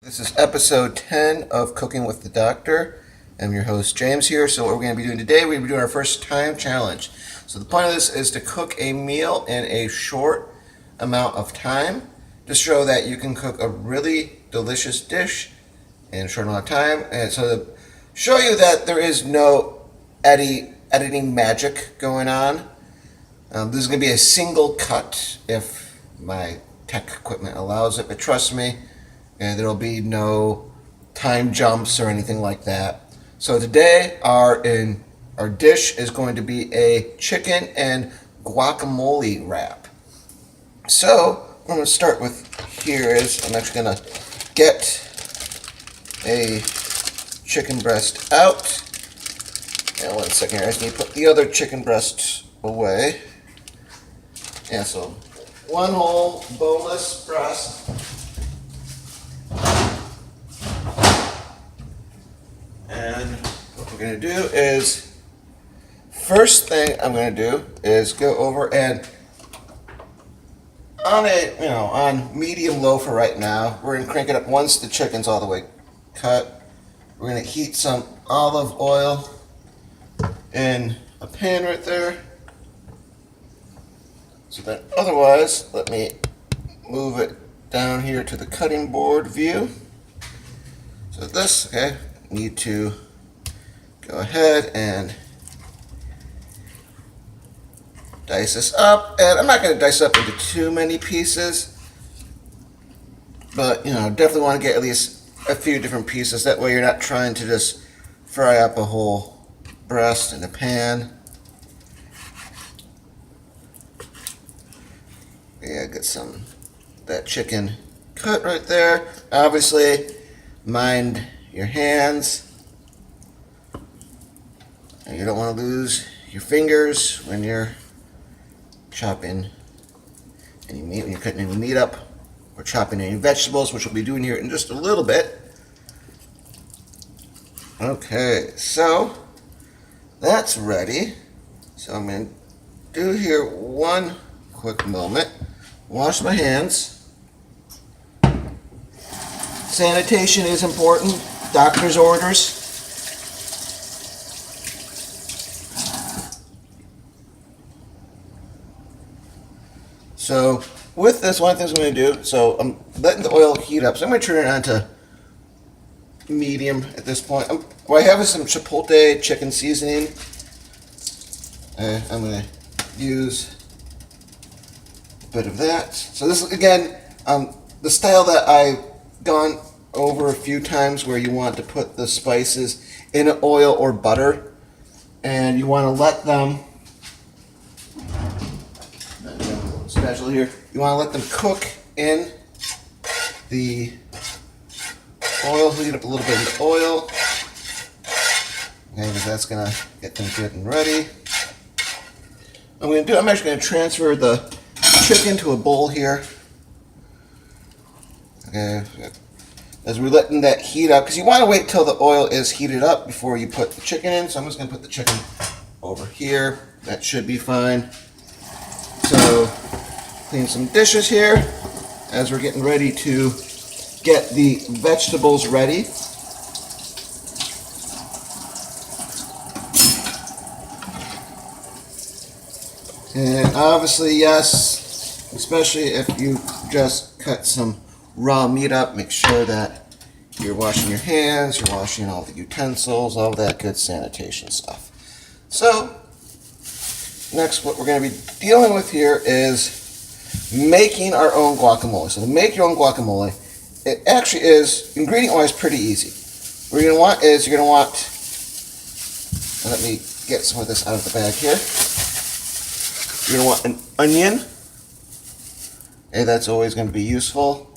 This is episode 10 of Cooking with the Doctor. I'm your host, James here. So what we're going to be doing today, we're going to be doing our first time challenge. So the point of this is to cook a meal in a short amount of time to show that you can cook a really delicious dish in a short amount of time. And so to show you that there is no editing magic going on. This is going to be a single cut if my tech equipment allows it, but trust me, and there'll be no time jumps or anything like that. So today our dish is going to be a chicken and guacamole wrap. So what I'm going to start with here is I'm actually going to get a chicken breast out. And 1 second here, I just need to put the other chicken breast away. Yeah, so one whole boneless breast. And what we're going to do is, first thing I'm going to do is go over and on medium low for right now, we're going to crank it up once the chicken's all the way cut. We're going to heat some olive oil in a pan right there. So then otherwise, let me move it down here to the cutting board view. So this, okay, need to go ahead and dice this up. And I'm not going to dice up into too many pieces, but definitely want to get at least a few different pieces. That way you're not trying to just fry up a whole breast in a pan. Yeah, get some that chicken cut right there. Obviously, mind your hands. And you don't want to lose your fingers when you're chopping any meat, when you're cutting any meat up, or chopping any vegetables, which we'll be doing here in just a little bit. Okay, so that's ready. So I'm going to do here one quick moment. Wash my hands. Sanitation is important. Doctor's orders. So with this, one of the things I'm going to do, so I'm letting the oil heat up. So I'm going to turn it on to medium at this point. What I have is some chipotle chicken seasoning. I'm going to use bit of that. So this is again the style that I've gone over a few times, where you want to put the spices in oil or butter, and you want to let them, special here, you want to let them cook in the oil. Heat up a little bit of the oil, okay, because that's going to get them good and ready. I'm actually going to transfer the chicken to a bowl here. Okay, as we're letting that heat up, because you want to wait till the oil is heated up before you put the chicken in. So I'm just going to put the chicken over here. That should be fine. So clean some dishes here as we're getting ready to get the vegetables ready. And obviously, yes, especially if you just cut some raw meat up, make sure that you're washing your hands, you're washing all the utensils, all that good sanitation stuff. So next, what we're going to be dealing with here is making our own guacamole. So to make your own guacamole, it actually is, ingredient-wise, pretty easy. What you're going to want, let me get some of this out of the bag here. You're going to want an onion. Okay, that's always going to be useful.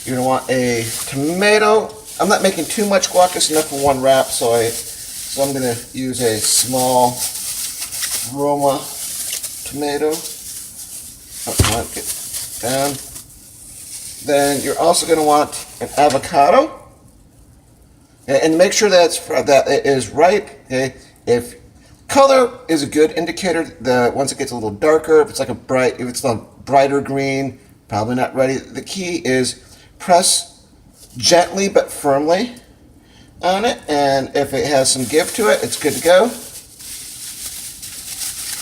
You're going to want a tomato. I'm not making too much guac, it's enough for one wrap, so I'm going to use a small Roma tomato. Get down. Then you're also going to want an avocado, and make sure that it is ripe. Okay, if color is a good indicator, once it gets a little darker, if it's a brighter green, probably not ready. The key is press gently but firmly on it, and if it has some give to it, it's good to go.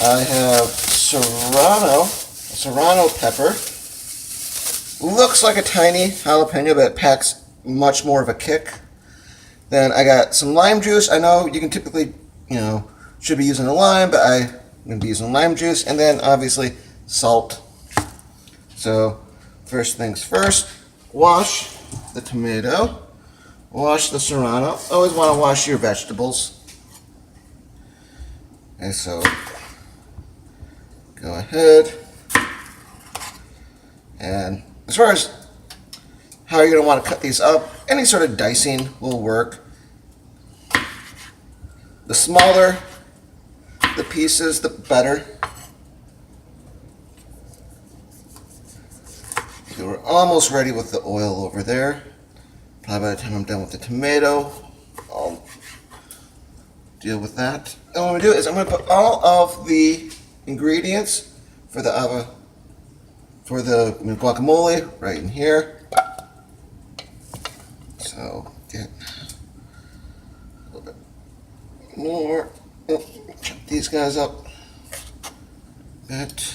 I have Serrano pepper. Looks like a tiny jalapeno, but it packs much more of a kick. Then I got some lime juice. I know you can typically, should be using a lime, but I'm going to be using lime juice. And then obviously salt. So first things first, wash the tomato, wash the Serrano. Always want to wash your vegetables. And so go ahead, and as far as how you're going to want to cut these up, any sort of dicing will work. The smaller the pieces, the better. So we're almost ready with the oil over there. Probably by the time I'm done with the tomato, I'll deal with that. And what I'm going to do is I'm going to put all of the ingredients for the guacamole right in here. So get a little bit more. Chop these guys up a bit.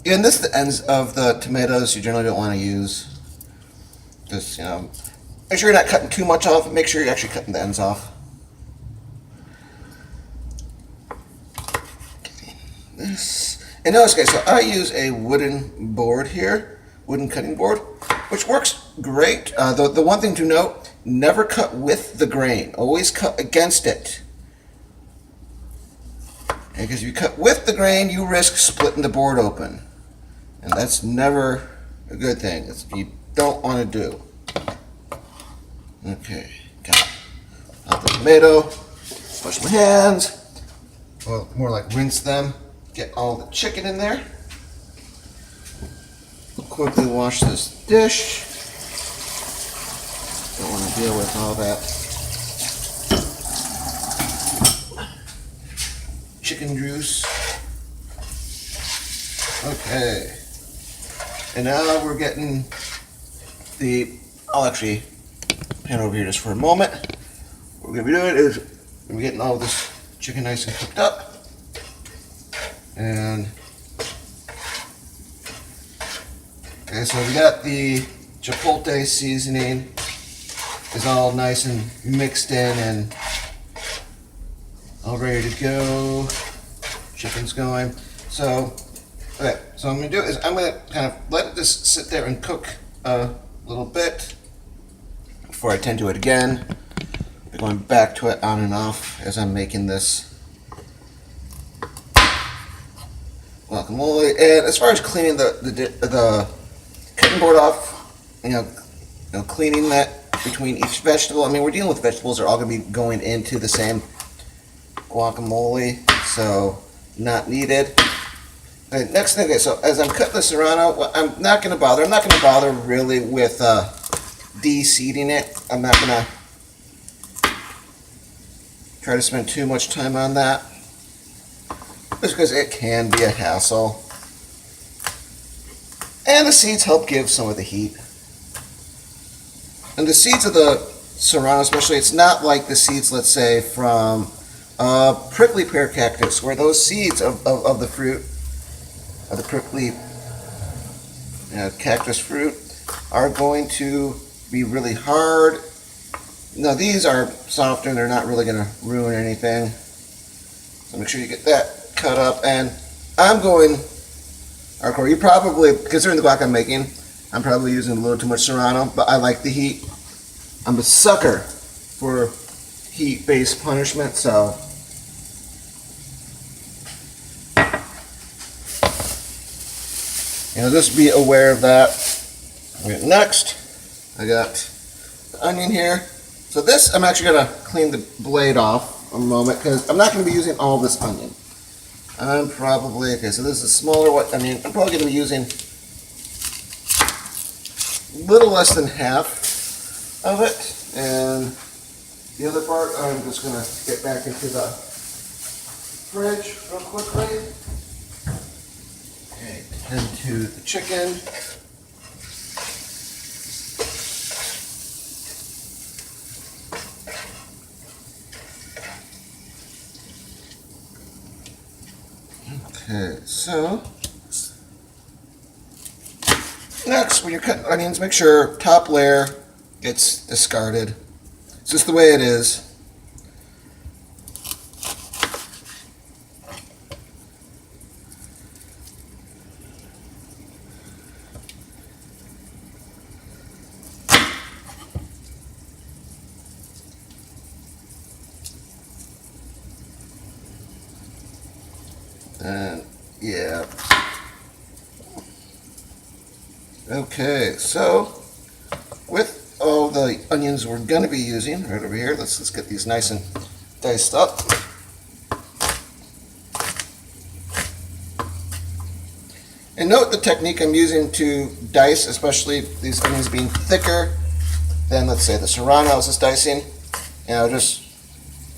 Yeah, and this is the ends of the tomatoes you generally don't want to use. Just, make sure you're not cutting too much off. Make sure you're actually cutting the ends off. Okay, this. And notice, guys, so I use a wooden board here, wooden cutting board, which works great. The one thing to note, never cut with the grain. Always cut against it. Because if you cut with the grain, you risk splitting the board open. And that's never a good thing. It's what you don't want to do. Okay, got out the tomato, wash my hands, well, more like rinse them, get all the chicken in there. Quickly wash this dish. Don't want to deal with all that chicken juice. Okay. And now we're getting I'll actually pan over here just for a moment. What we're going to be doing is we're getting all this chicken nice and cooked up. And, okay, so we got the chipotle seasoning is all nice and mixed in and all ready to go. Chicken's going. So, okay, so what I'm going to do is I'm going to kind of let it just sit there and cook a little bit before I tend to it again. I'm going back to it on and off as I'm making this guacamole. And as far as cleaning the cutting board off, cleaning that between each vegetable. I mean, we're dealing with vegetables that are all going to be going into the same guacamole, so not needed. Okay, next thing, so as I'm cutting the Serrano, well, I'm not going to bother really with de-seeding it. I'm not going to try to spend too much time on that, just because it can be a hassle. And the seeds help give some of the heat. And the seeds of the Serrano especially, it's not like the seeds, let's say, from prickly pear cactus, where those seeds of the fruit, of the prickly cactus fruit, are going to be really hard. Now these are softer and they're not really going to ruin anything. So make sure you get that cut up. And I'm going hardcore. You probably, considering the guac I'm making, I'm probably using a little too much Serrano, but I like the heat. I'm a sucker for heat-based punishment, so just be aware of that. Okay, next, I got the onion here. So this, I'm actually going to clean the blade off a moment because I'm not going to be using all this onion. I'm probably, okay, so this is a smaller onion. I'm probably going to be using a little less than half of it. And the other part, I'm just going to get back into the fridge real quickly. Okay, into the chicken. Okay, so next, when you're cutting onions, make sure top layer gets discarded. It's just the way it is. And yeah. Okay, so with all the onions we're going to be using right over here, let's get these nice and diced up. And note the technique I'm using to dice, especially these onions being thicker than, let's say, the Serrano I was just dicing. And I'll just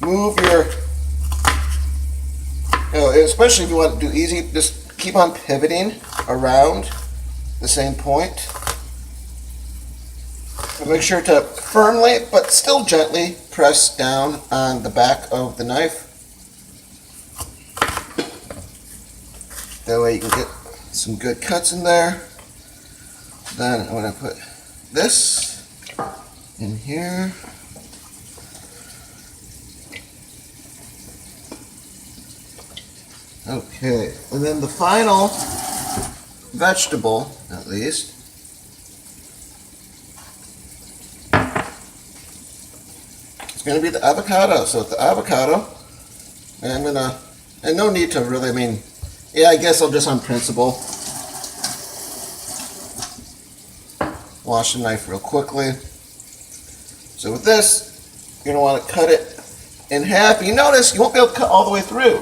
move your, especially if you want to do easy, just keep on pivoting around the same point. And make sure to firmly, but still gently, press down on the back of the knife. That way you can get some good cuts in there. Then I'm going to put this in here. Okay, and then the final vegetable, at least, is going to be the avocado. So with the avocado, I'm going to, and no need to really, yeah, I guess I'll just on principle wash the knife real quickly. So with this, you're going to want to cut it in half. You notice you won't be able to cut all the way through,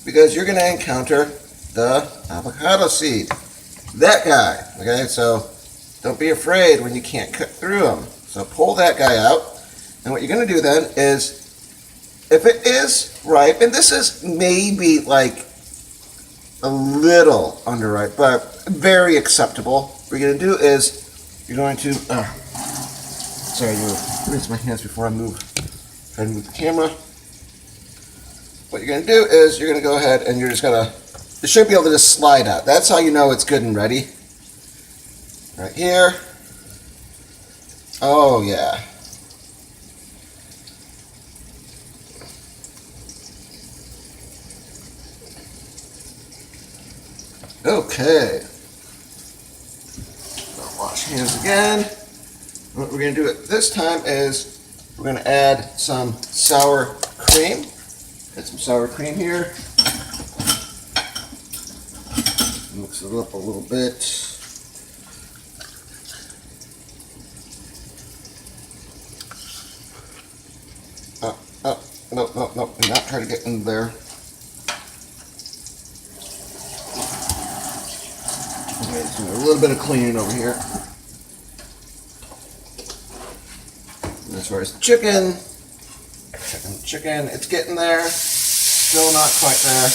because you're going to encounter the avocado seed. That guy, okay? So don't be afraid when you can't cut through them. So pull that guy out. And what you're going to do then is, if it is ripe, and this is maybe like a little underripe, but very acceptable, what you're going to do is, you're going to, sorry, you rinse my hands before I try to move the camera. What you're going to do is you're going to go ahead and you're just going to, it should be able to just slide out. That's how you know it's good and ready. Right here. Oh yeah. Okay. I'll wash hands again. What we're going to do at this time is we're going to add some sour cream. Get some sour cream here. Mix it up a little bit. No, do not try to get in there. Okay, so a little bit of cleaning over here. And as far as chicken, it's getting there. Still not quite there.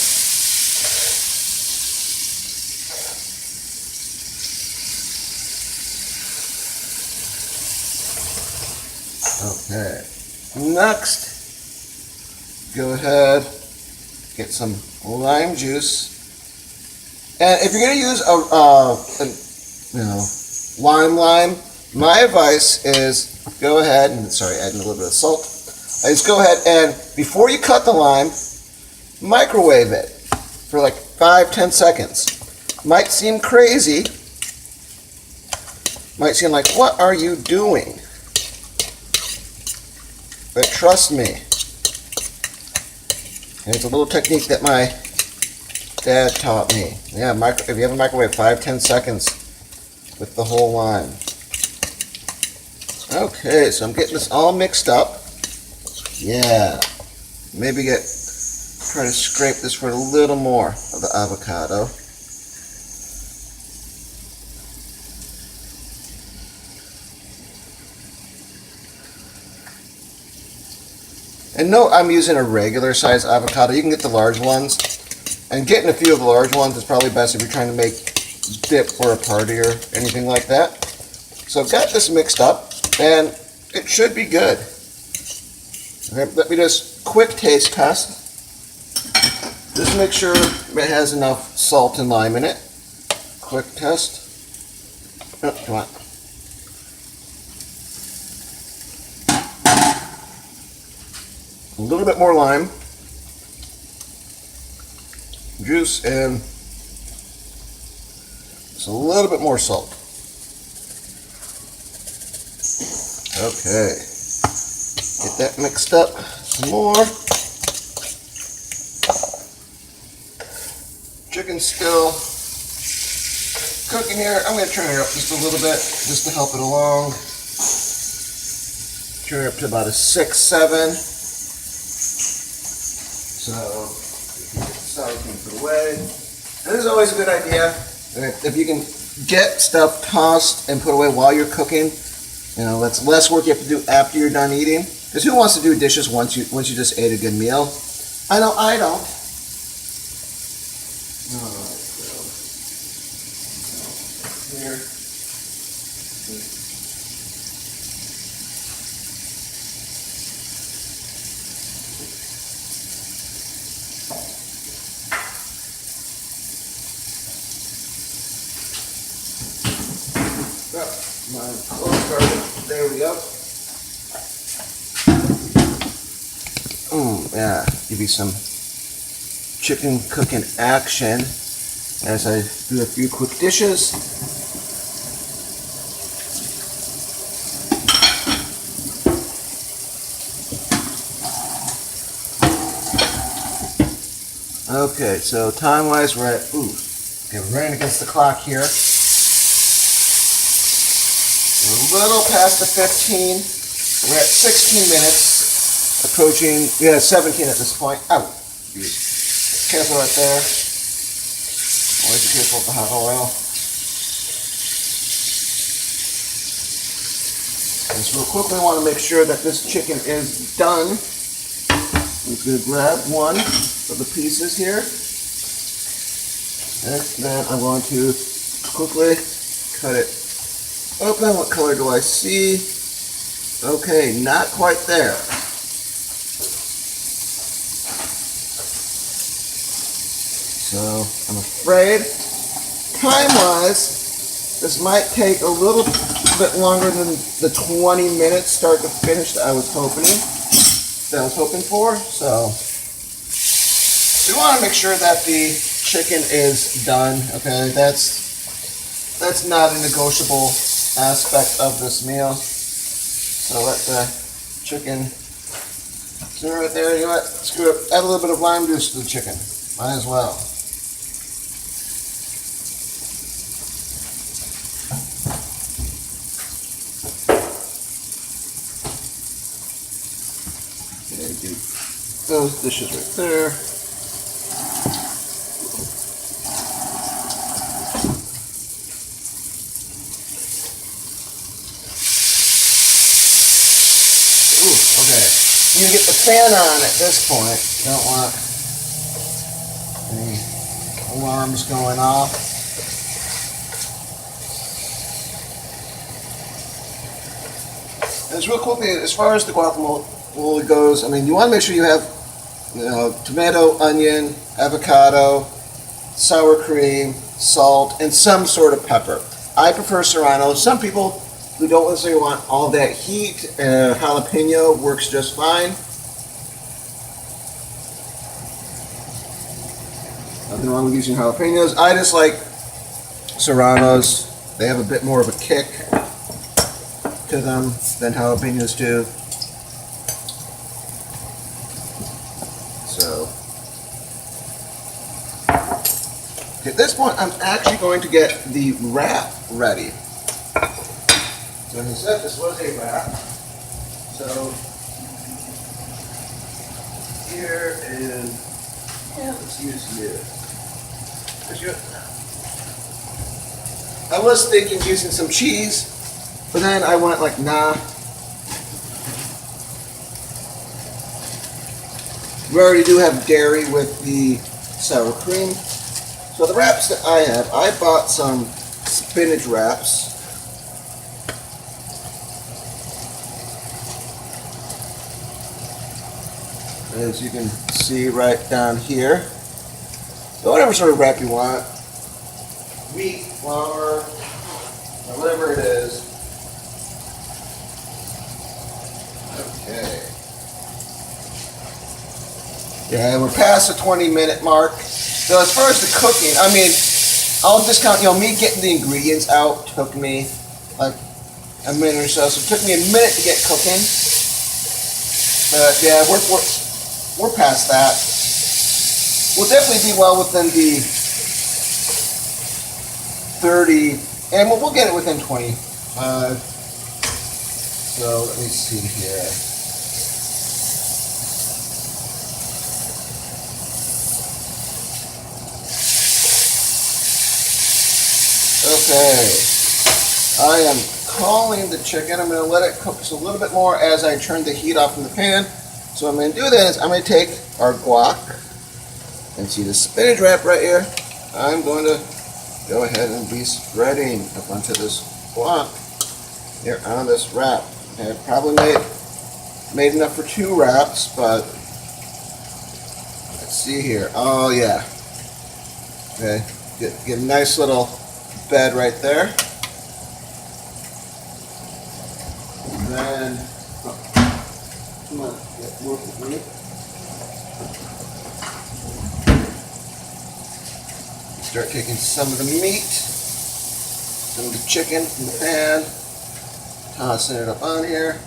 Okay. Next, go ahead, get some lime juice. And if you're going to use a lime, my advice is go ahead and, adding a little bit of salt. Just go ahead and, before you cut the lime, microwave it for like 5-10 seconds. Might seem crazy. Might seem like, what are you doing? But trust me. And it's a little technique that my Dad taught me. Yeah, if you have a microwave, 5-10 seconds with the whole lime. Okay, so I'm getting this all mixed up. Yeah, maybe try to scrape this for a little more of the avocado. And note I'm using a regular size avocado. You can get the large ones. And getting a few of the large ones is probably best if you're trying to make dip for a party or anything like that. So I've got this mixed up, and it should be good. Okay, let me just quick taste test. Just make it has enough salt and lime in it. Quick test. Oh, come on. A little bit more lime juice and just a little bit more salt. Okay, get that mixed up some more. Chicken's still cooking here. I'm going to turn it up just a little bit just to help it along. Turn it up to about a 6-7. So you can get the sour cream put away. And this is always a good idea. If you can get stuff tossed and put away while you're cooking, you know, that's less work you have to do after you're done eating. Because who wants to do dishes once you just ate a good meal? I know I don't. Alright, so here. My clove garlic. There we go. Yeah, give you some chicken cooking action as I do a few quick dishes. Okay, so time-wise, we're at, okay, we're running against the clock here. We're a little past the 15. We're at 16 minutes, approaching, 17 at this point. Ow! Careful right there. Always be careful with the hot oil. Just real quickly, I want to make sure that this chicken is done. I'm just going to grab one of the pieces here. And then I'm going to quickly cut it open. What color do I see? Okay, not quite there. So I'm afraid, time-wise, this might take a little bit longer than the 20 minutes start to finish that I was hoping for. So we want to make sure that the chicken is done. Okay, that's not a negotiable aspect of this meal. So let the chicken simmer right there. You know what? Screw it. Add a little bit of lime juice to the chicken. Might as well. Okay, do those dishes right there. You get the fan on at this point. You don't want any alarms going off. And it's real quickly, as far as the guacamole goes, I mean, you want to make sure you have, tomato, onion, avocado, sour cream, salt, and some sort of pepper. I prefer Serrano. Some people who don't necessarily want all that heat, jalapeno works just fine. Nothing wrong with using jalapenos. I just like Serranos. They have a bit more of a kick to them than jalapenos do. So, at this point, I'm actually going to get the wrap ready. So as I said, this was a wrap. So here is, let's use you. I was thinking using some cheese, but then I went like, nah. We already do have dairy with the sour cream. So the wraps that I have, I bought some spinach wraps. As you can see right down here. So whatever sort of wrap you want, wheat, flour, or whatever it is. Okay. Yeah, we're past the 20-minute mark. So as far as the cooking, I mean, I'll discount, me getting the ingredients out took me like a minute or so. So it took me a minute to get cooking. But yeah, we're past that. We'll definitely be well within the 30, and we'll get it within 25. So let me see here. Okay, I am calling the chicken. I'm going to let it cook just a little bit more as I turn the heat off in the pan. So what I'm going to do then is I'm going to take our guac, and see the spinach wrap right here. I'm going to go ahead and be spreading up onto this guac here on this wrap. And I've probably made enough for 2 wraps, but let's see here. Oh yeah. Okay, get a nice little bed right there. And then, come on, work with me. Start taking some of the meat, some of the chicken from the pan, tossing it up on here.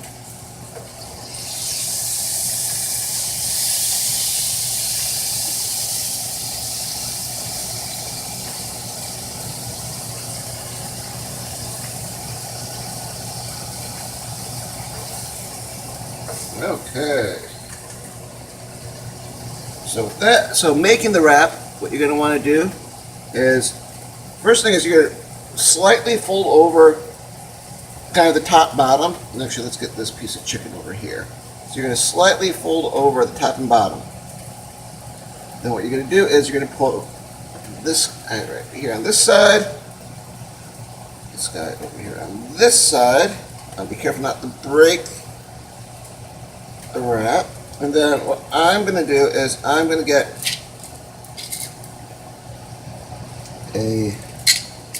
Okay. So with that, making the wrap, what you're going to want to do is, first thing is you're going to slightly fold over kind of the top bottom. And actually, let's get this piece of chicken over here. So you're going to slightly fold over the top and bottom. Then what you're going to do is you're going to pull this guy right here on this side, this guy over here on this side. Be careful not to break the wrap. And then what I'm going to do is I'm going to get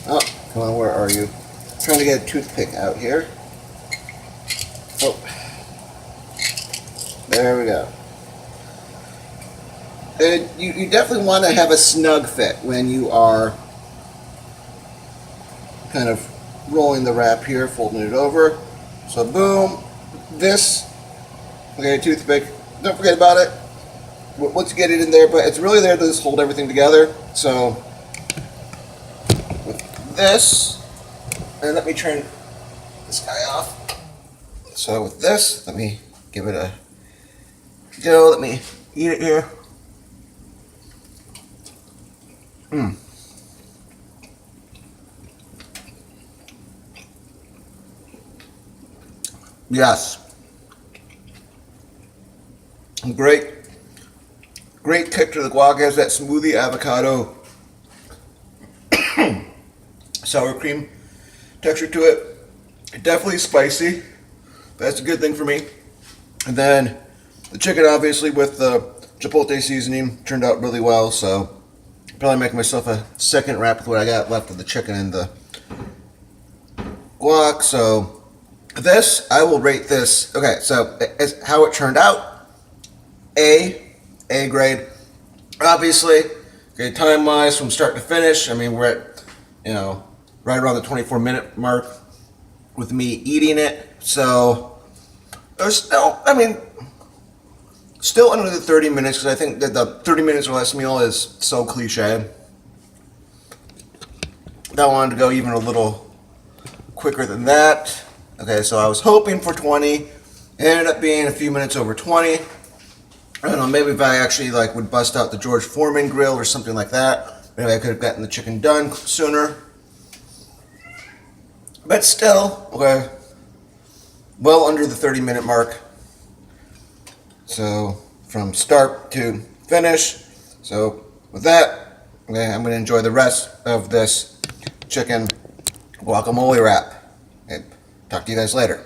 oh, come on, where are you? I'm trying to get a toothpick out here. Oh, there we go. And you definitely want to have a snug fit when you are kind of rolling the wrap here, folding it over. So boom, this, okay, toothpick, don't forget about it once you get it in there, but it's really there to just hold everything together. So with this, and let me turn this guy off. So with this, let me give it a go, let me eat it here. Yes. Great kick to the guac. Has that smoothie avocado sour cream texture to it. Definitely spicy. That's a good thing for me. And then the chicken, obviously, with the chipotle seasoning, turned out really well. So probably make myself a second wrap with what I got left of the chicken and the guac. So this, I will rate this. Okay, so as how it turned out. A grade. Obviously, okay, time-wise from start to finish, I mean, we're at, right around the 24-minute mark with me eating it. So there's still, still under the 30 minutes, because I think that the 30 minutes or less meal is so cliche. I wanted to go even a little quicker than that. Okay, so I was hoping for 20. It ended up being a few minutes over 20. I don't know, maybe if I actually would bust out the George Foreman grill or something like that, maybe I could have gotten the chicken done sooner. But still, okay, well under the 30-minute mark. So from start to finish. So with that, okay, I'm going to enjoy the rest of this chicken guacamole wrap. Okay, talk to you guys later.